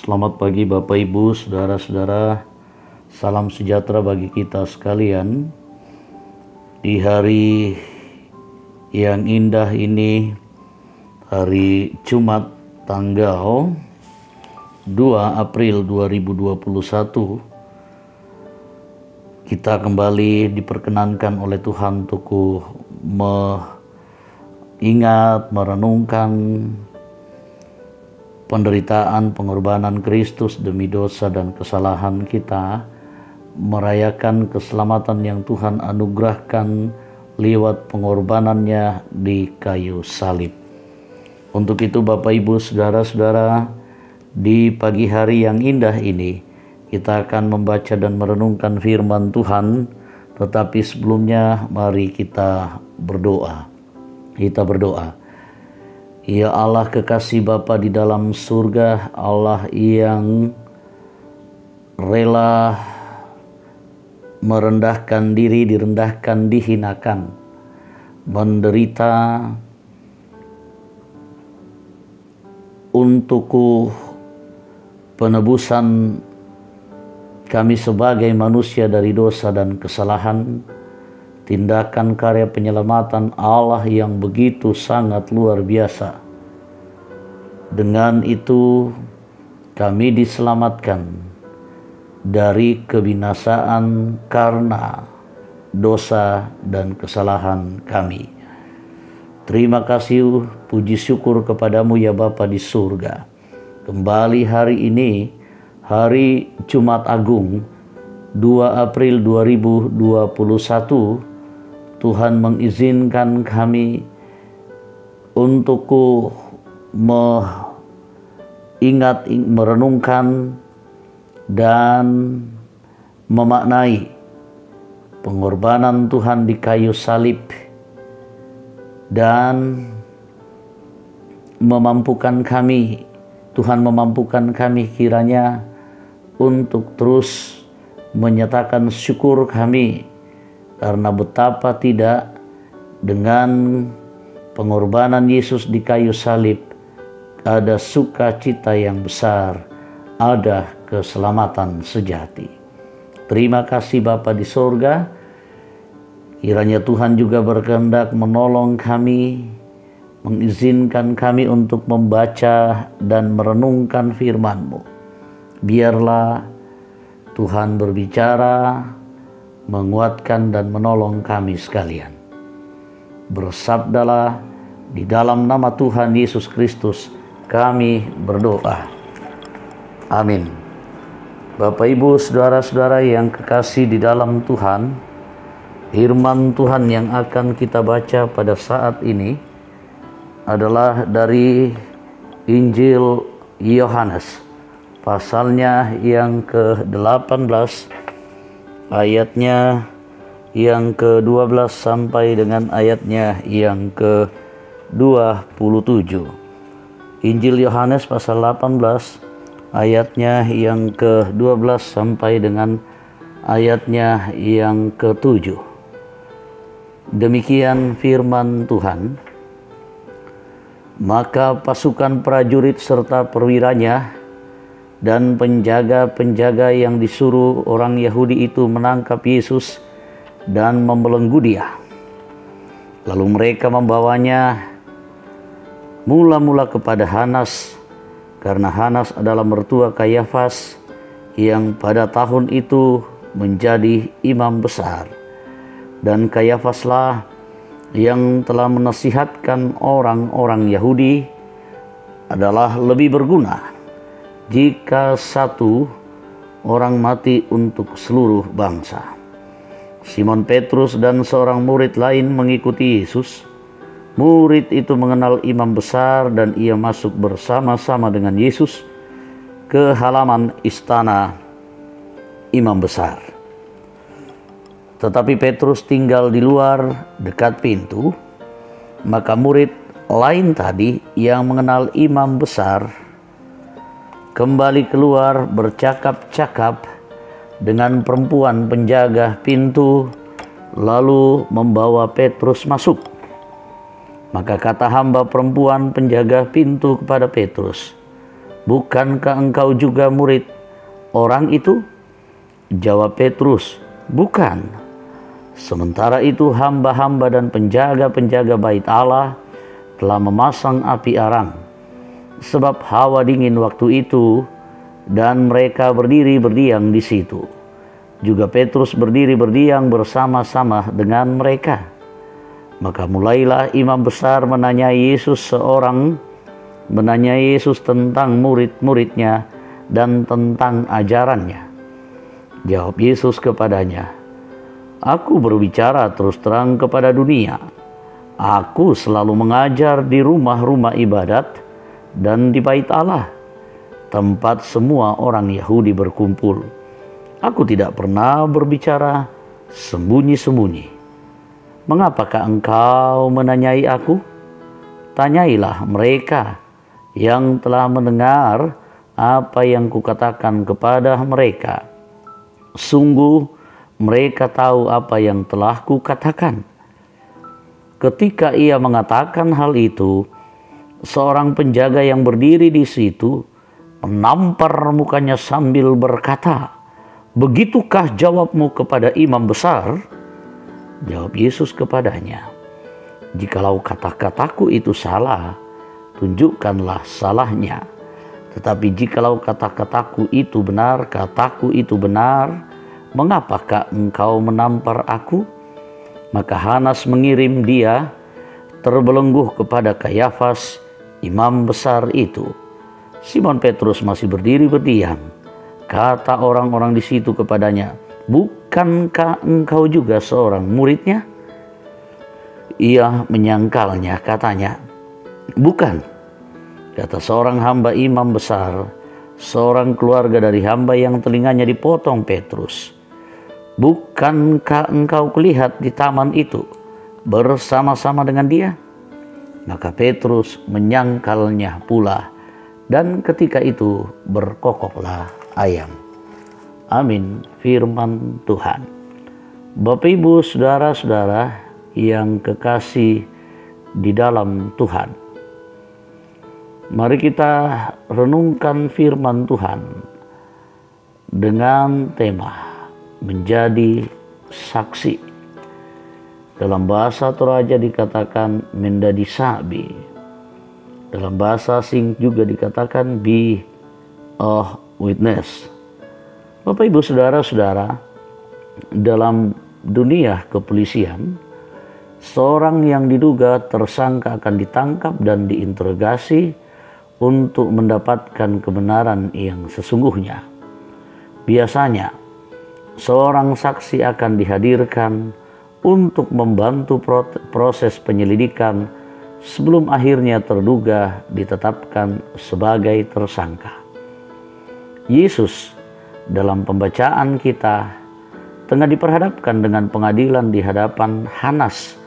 Selamat pagi Bapak Ibu, Saudara-saudara. Salam sejahtera bagi kita sekalian. Di hari yang indah ini, hari Jumat tanggal 2 April 2021, kita kembali diperkenankan oleh Tuhan untuk mengingat, merenungkan penderitaan, pengorbanan Kristus demi dosa dan kesalahan kita, merayakan keselamatan yang Tuhan anugerahkan lewat pengorbanannya di kayu salib. Untuk itu Bapak Ibu, Saudara-saudara, di pagi hari yang indah ini, kita akan membaca dan merenungkan firman Tuhan, tetapi sebelumnya mari kita berdoa. Kita berdoa. Ya Allah kekasih Bapa di dalam surga, Allah yang rela merendahkan diri, direndahkan, dihinakan, menderita untuk penebusan kami sebagai manusia dari dosa dan kesalahan. Tindakan karya penyelamatan Allah yang begitu sangat luar biasa. Dengan itu kami diselamatkan dari kebinasaan karena dosa dan kesalahan kami. Terima kasih, puji syukur kepadamu ya Bapa di surga. Kembali hari ini, hari Jumat Agung 2 April 2021, Tuhan mengizinkan kami untuk mengingat, merenungkan, dan memaknai pengorbanan Tuhan di kayu salib, dan memampukan kami, Tuhan memampukan kami kiranya untuk terus menyatakan syukur kami, karena betapa tidak dengan pengorbanan Yesus di kayu salib ada sukacita yang besar, ada keselamatan sejati. Terima kasih Bapa di sorga. Kiranya Tuhan juga berkehendak menolong kami, mengizinkan kami untuk membaca dan merenungkan firman-Mu. Biarlah Tuhan berbicara, menguatkan dan menolong kami sekalian. Bersabdalah, di dalam nama Tuhan Yesus Kristus kami berdoa. Amin. Bapak Ibu, Saudara-saudara yang kekasih di dalam Tuhan, firman Tuhan yang akan kita baca pada saat ini adalah dari Injil Yohanes, pasalnya yang ke-18, ayatnya yang ke-12 sampai dengan ayatnya yang ke-27. Injil Yohanes pasal 18 ayatnya yang ke-12 sampai dengan ayatnya yang ke-7. Demikian firman Tuhan. Maka pasukan prajurit serta perwiranya dan penjaga-penjaga yang disuruh orang Yahudi itu menangkap Yesus dan membelenggu Dia. Lalu mereka membawanya mula-mula kepada Hanas, karena Hanas adalah mertua Kayafas yang pada tahun itu menjadi imam besar. Dan Kayafaslah yang telah menasihatkan orang-orang Yahudi adalah lebih berguna jika satu orang mati untuk seluruh bangsa. Simon Petrus dan seorang murid lain mengikuti Yesus. Murid itu mengenal imam besar dan ia masuk bersama-sama dengan Yesus ke halaman istana imam besar. Tetapi Petrus tinggal di luar dekat pintu. Maka murid lain tadi yang mengenal imam besar kembali keluar bercakap-cakap dengan perempuan penjaga pintu, lalu membawa Petrus masuk. Maka kata hamba perempuan penjaga pintu kepada Petrus, bukankah engkau juga murid orang itu?" Jawab Petrus, "Bukan." Sementara itu hamba-hamba dan penjaga-penjaga bait Allah telah memasang api arang, sebab hawa dingin waktu itu, dan mereka berdiri berdiam di situ. Juga Petrus berdiri berdiam bersama-sama dengan mereka. Maka mulailah imam besar menanyai Yesus tentang murid-muridnya dan tentang ajarannya. Jawab Yesus kepadanya, "Aku berbicara terus terang kepada dunia. Aku selalu mengajar di rumah-rumah ibadat dan di bait Allah, tempat semua orang Yahudi berkumpul. Aku tidak pernah berbicara sembunyi-sembunyi. Mengapakah engkau menanyai aku? Tanyailah mereka yang telah mendengar apa yang kukatakan kepada mereka. Sungguh mereka tahu apa yang telah kukatakan." Ketika ia mengatakan hal itu, seorang penjaga yang berdiri di situ menampar mukanya sambil berkata, "Begitukah jawabmu kepada imam besar?" Jawab Yesus kepadanya, "Jikalau kata-kataku itu salah, tunjukkanlah salahnya. Tetapi jikalau kataku itu benar, mengapakah engkau menampar aku?" Maka Hanas mengirim dia terbelenggu kepada Kayafas, imam besar itu. Simon Petrus masih berdiri berdiam. Kata orang-orang di situ kepadanya, "Bukankah engkau juga seorang muridnya?" Ia menyangkalnya, katanya, "Bukan." Kata seorang hamba imam besar, seorang keluarga dari hamba yang telinganya dipotong Petrus, "Bukankah engkau kulihat di taman itu bersama-sama dengan dia?" Maka Petrus menyangkalnya pula, dan ketika itu berkokoklah ayam. Amin. Firman Tuhan. Bapak, Ibu, saudara-saudara yang kekasih di dalam Tuhan, mari kita renungkan firman Tuhan dengan tema menjadi saksi. Dalam bahasa Toraja dikatakan menjadi sabi. Dalam bahasa asing juga dikatakan be a witness. Bapak, Ibu, saudara-saudara, dalam dunia kepolisian, seorang yang diduga tersangka akan ditangkap dan diinterogasi untuk mendapatkan kebenaran yang sesungguhnya. Biasanya, seorang saksi akan dihadirkan untuk membantu proses penyelidikan sebelum akhirnya terduga ditetapkan sebagai tersangka. Yesus dalam pembacaan kita tengah diperhadapkan dengan pengadilan di hadapan Hanas,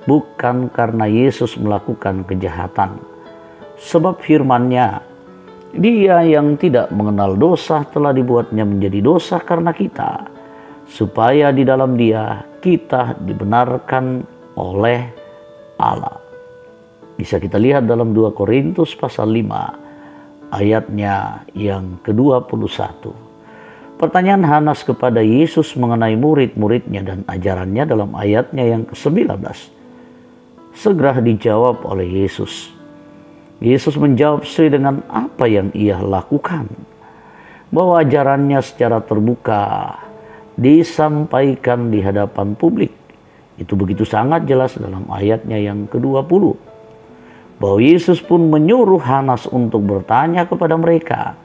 bukan karena Yesus melakukan kejahatan. Sebab firman-Nya, "Dia yang tidak mengenal dosa telah dibuatnya menjadi dosa karena kita, supaya di dalam Dia kita dibenarkan oleh Allah." Bisa kita lihat dalam 2 Korintus pasal 5 ayatnya yang ke-21. Pertanyaan Hanas kepada Yesus mengenai murid-muridnya dan ajarannya dalam ayatnya yang ke-19 segera dijawab oleh Yesus. Yesus menjawab sesuai dengan apa yang ia lakukan, bahwa ajarannya secara terbuka disampaikan di hadapan publik. Itu begitu sangat jelas dalam ayatnya yang ke-20. Bahwa Yesus pun menyuruh Hanas untuk bertanya kepada mereka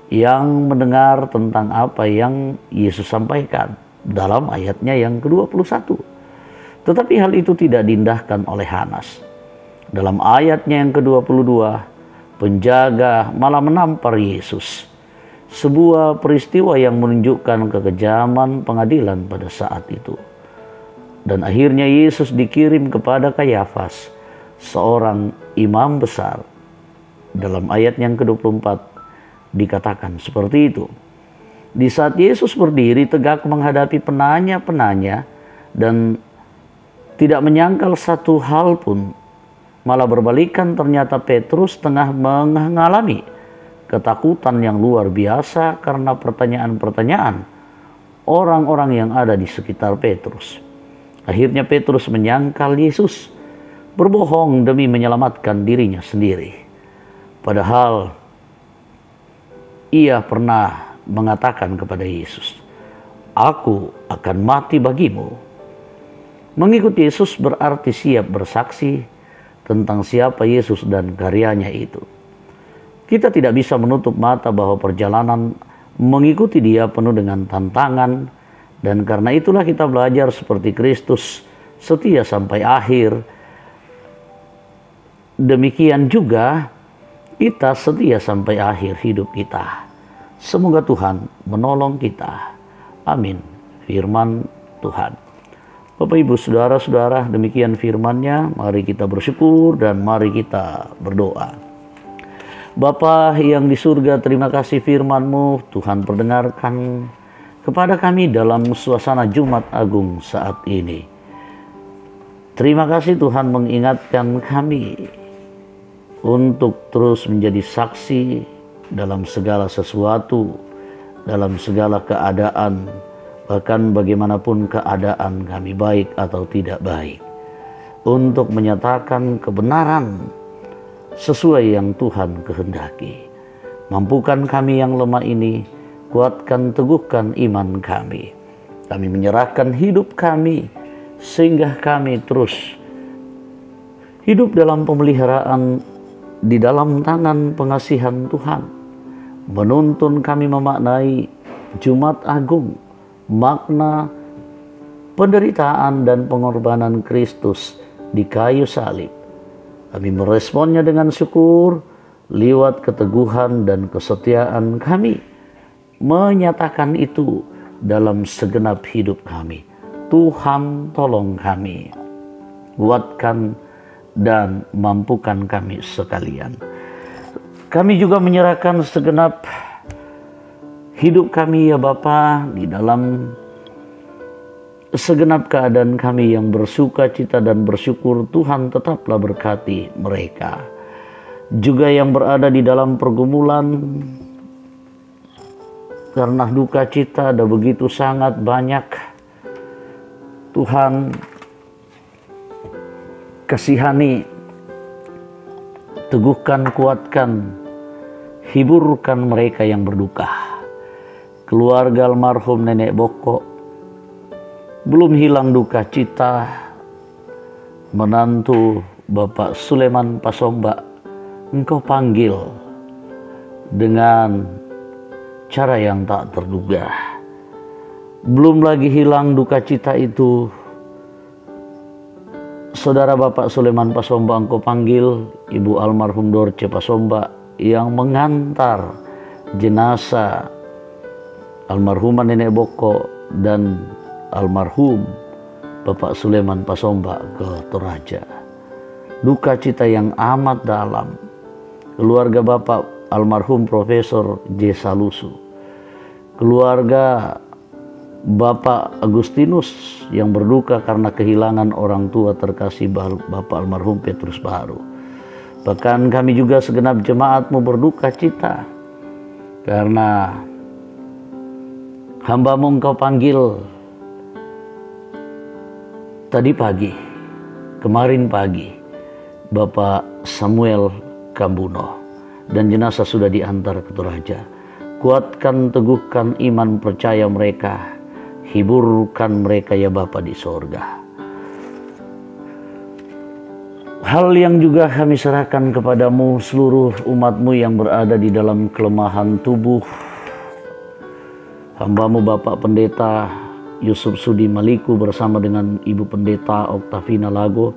yang mendengar tentang apa yang Yesus sampaikan dalam ayatnya yang ke-21. Tetapi hal itu tidak diindahkan oleh Hanas. Dalam ayatnya yang ke-22, penjaga malah menampar Yesus. Sebuah peristiwa yang menunjukkan kekejaman pengadilan pada saat itu. Dan akhirnya Yesus dikirim kepada Kayafas, seorang imam besar. Dalam ayat yang ke-24 dikatakan seperti itu. Di saat Yesus berdiri tegak menghadapi penanya-penanya dan tidak menyangkal satu hal pun, malah berbalikan ternyata Petrus tengah mengalami ketakutan yang luar biasa karena pertanyaan-pertanyaan orang-orang yang ada di sekitar Petrus. Akhirnya Petrus menyangkal Yesus berbohong demi menyelamatkan dirinya sendiri. Padahal ia pernah mengatakan kepada Yesus, "Aku akan mati bagimu." Mengikuti Yesus berarti siap bersaksi tentang siapa Yesus dan karyanya itu. Kita tidak bisa menutup mata bahwa perjalanan mengikuti Dia penuh dengan tantangan, dan karena itulah kita belajar seperti Kristus setia sampai akhir. Demikian juga kita setia sampai akhir hidup kita. Semoga Tuhan menolong kita. Amin. Firman Tuhan. Bapak, Ibu, Saudara-saudara, demikian firman-Nya. Mari kita bersyukur dan mari kita berdoa. Bapa yang di surga, terima kasih firman-Mu. Tuhan perdengarkan kepada kami dalam suasana Jumat Agung saat ini. Terima kasih Tuhan mengingatkan kami untuk terus menjadi saksi dalam segala sesuatu, dalam segala keadaan, bahkan bagaimanapun keadaan kami, baik atau tidak baik, untuk menyatakan kebenaran sesuai yang Tuhan kehendaki. Mampukan kami yang lemah ini, kuatkan, teguhkan iman kami. Kami menyerahkan hidup kami, sehingga kami terus hidup dalam pemeliharaan di dalam tangan pengasihan Tuhan. Menuntun kami memaknai Jumat Agung, makna penderitaan dan pengorbanan Kristus di kayu salib. Kami meresponnya dengan syukur lewat keteguhan dan kesetiaan kami, menyatakan itu dalam segenap hidup kami. Tuhan tolong kami, kuatkan dan mampukan kami sekalian. Kami juga menyerahkan segenap hidup kami ya Bapa, di dalam segenap keadaan kami yang bersuka cita dan bersyukur. Tuhan tetaplah berkati mereka. Juga yang berada di dalam pergumulan karena duka cita ada begitu sangat banyak. Tuhan kasihani, teguhkan, kuatkan, hiburkan mereka yang berduka. Keluarga almarhum Nenek Boko, belum hilang duka cita. Menantu Bapak Suleman Pasomba, Engkau panggil dengan cara yang tak terduga. Belum lagi hilang duka cita itu, Saudara Bapak Suleman Pasomba, Engkau panggil Ibu almarhum Dorce Pasomba yang mengantar jenazah almarhumah Nenek Boko dan almarhum Bapak Suleman Pasomba ke Toraja. Duka cita yang amat dalam. Keluarga Bapak almarhum Profesor J. Salusu, keluarga Bapak Agustinus yang berduka karena kehilangan orang tua terkasih Bapak almarhum Petrus Baharu. Bahkan kami juga segenap jemaat-Mu berduka cita karena hamba-Mu Engkau panggil tadi pagi, kemarin pagi, Bapak Samuel Kambuno, dan jenazah sudah diantar ke Toraja. Kuatkan, teguhkan iman percaya mereka, hiburkan mereka ya Bapa di sorga. Hal yang juga kami serahkan kepadamu, seluruh umat-Mu yang berada di dalam kelemahan tubuh. Hamba-Mu Bapak Pendeta Yusuf Sudi Maliku bersama dengan Ibu Pendeta Oktavina Lago,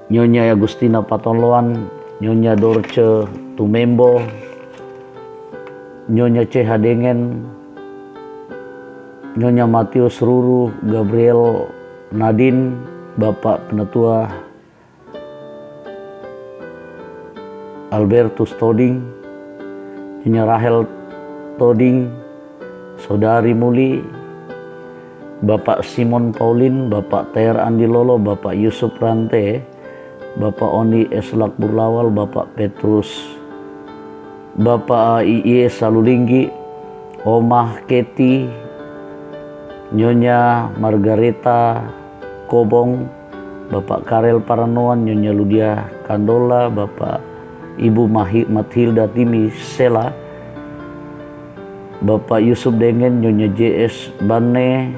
Nyonya Agustina Patonloan, Nyonya Dorce Tumembo, Nyonya CH Dengan, Nyonya Matius Ruru, Gabriel Nadine, Bapak Penetua Albertus Toding, Nyonya Rahel Toding, Saudari Muli, Bapak Simon Paulin, Bapak Ter Andi Lolo, Bapak Yusuf Rante, Bapak Oni Eslak Burlawal, Bapak Petrus, Bapak IE Salulinggi, Omah Keti, Nyonya Margareta Kobong, Bapak Karel Paranoan, Nyonya Ludia Kandola, Bapak Ibu Mathilda Timi Sela, Bapak Yusuf Dengen, Nyonya JS Bane,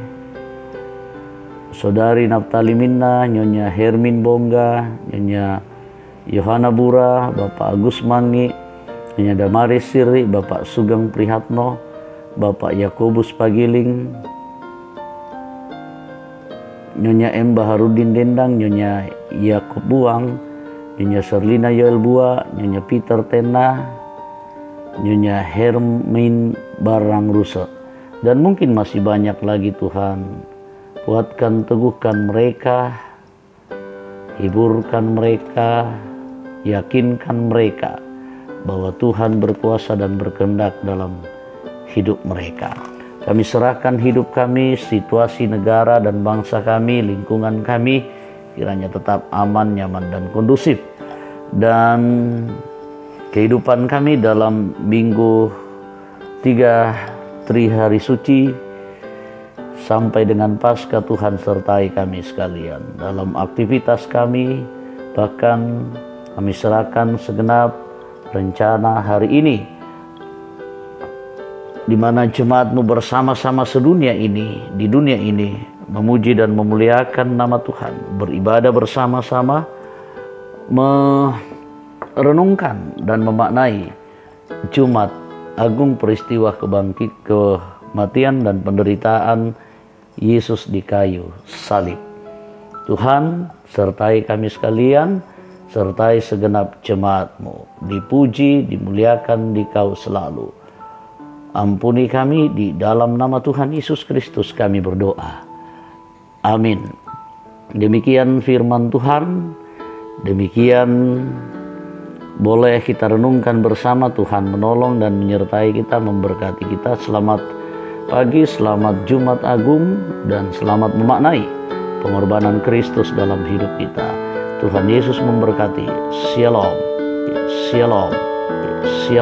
Saudari Naftali Minna, Nyonya Hermin Bongga, Nyonya Yohana Bura, Bapak Agus Mangi, Nyonya Damaris Siri, Bapak Sugeng Prihatno, Bapak Yakobus Pagiling, Nyonya M. Baharudin Dendang, Nyonya Yakob Buang, Nyonya Serlina Yoel Bua, Nyonya Peter Tena, Nyonya Hermin Barang Rusa, dan mungkin masih banyak lagi. Tuhan, kuatkan, teguhkan mereka, hiburkan mereka, yakinkan mereka bahwa Tuhan berkuasa dan berkehendak dalam hidup mereka. Kami serahkan hidup kami, situasi negara dan bangsa kami, lingkungan kami, kiranya tetap aman, nyaman, dan kondusif. Dan kehidupan kami dalam minggu 3 hari suci sampai dengan Paskah, Tuhan sertai kami sekalian. Dalam aktivitas kami, bahkan kami serahkan segenap rencana hari ini, di mana jemaat-Mu bersama-sama sedunia ini, di dunia ini, memuji dan memuliakan nama Tuhan, beribadah bersama-sama, merenungkan dan memaknai Jumat Agung, peristiwa kematian dan penderitaan Yesus di kayu salib. Tuhan, sertai kami sekalian, sertai segenap jemaat-Mu, dipuji, dimuliakan Dikau selalu. Ampuni kami, di dalam nama Tuhan Yesus Kristus kami berdoa. Amin. Demikian firman Tuhan, demikian boleh kita renungkan bersama. Tuhan menolong dan menyertai kita, memberkati kita. Selamat pagi, selamat Jumat Agung, dan selamat memaknai pengorbanan Kristus dalam hidup kita. Tuhan Yesus memberkati. Shalom. Shalom. Shalom.